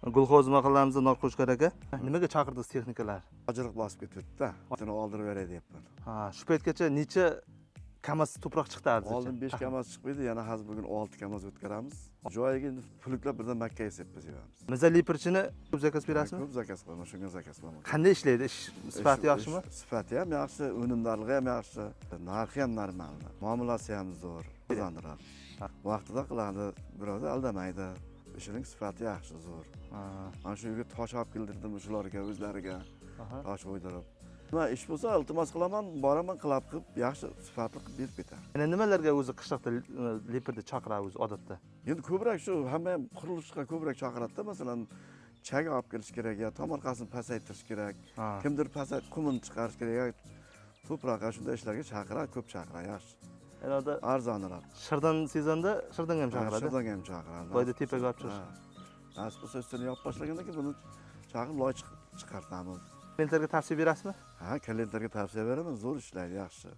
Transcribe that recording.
Kolxoz mahallamizda Norqo'shqar aka. Nimaga chaqirdingiz texnikalar? Hojiliq bosib ketibdi-da. Otini oldirib beray deyapman. Ha, shu paytgacha necha kamas to'proq chiqdi arzicha? Oldin 5 kamas chiqmaydi, yana hozir bugun 6 kamas o'tkazamiz. Joyiga endi puluklar birdan Makkaga sepib yuramiz. Miza liperchini ko'p zakaz berasizmi? Ko'p zakaz qilaman, shunga zakaz qilaman. Qanday ishlaydi? Ish sifati yaxshimi? Sifati ham yaxshi, unumdorligi ham yaxshi, narxi ham normal. Muomalasi ham zo'r, qozondirar. Vaqtida qiladi, birovni aldamaydi. Ishining sifati yaxshi, zo'r. Mana shu yerga tosh olib keldirdim shularga, o'zlariga. Tosh o'ydirib. Nima ish bo'lsa, iltimos qilaman, boraman qilib qilib, yaxshi sifatli qilib berib ketaman. Yana nimalarga o'zi qishloqda leperda chaqiradi o'zi odatda? Endi ko'proq shu hamma ham qurilishga ko'proq chaqiradi-da, masalan, chag olib kelish kerak, yo tomorqasini pasaytirish kerak, kimdir qumini chiqarish kerak. Ko'proq shunday ishlarga chaqiradi, ko'p chaqiradi, yaxshi. Yana Arzonroq. Shirdan sezonda shirdan ham chaqiradi. Shirdan ham chaqiradi. Boyda tepaga olib chiqish. Nasib bo'lsa üstini yopib boshlagandan keyin buni chaqirib loy chiqartamiz. Klientlarga tavsiya berasizmi? Ha, klientlarga tavsiya beraman, zo'r ishlaydi, yaxshi.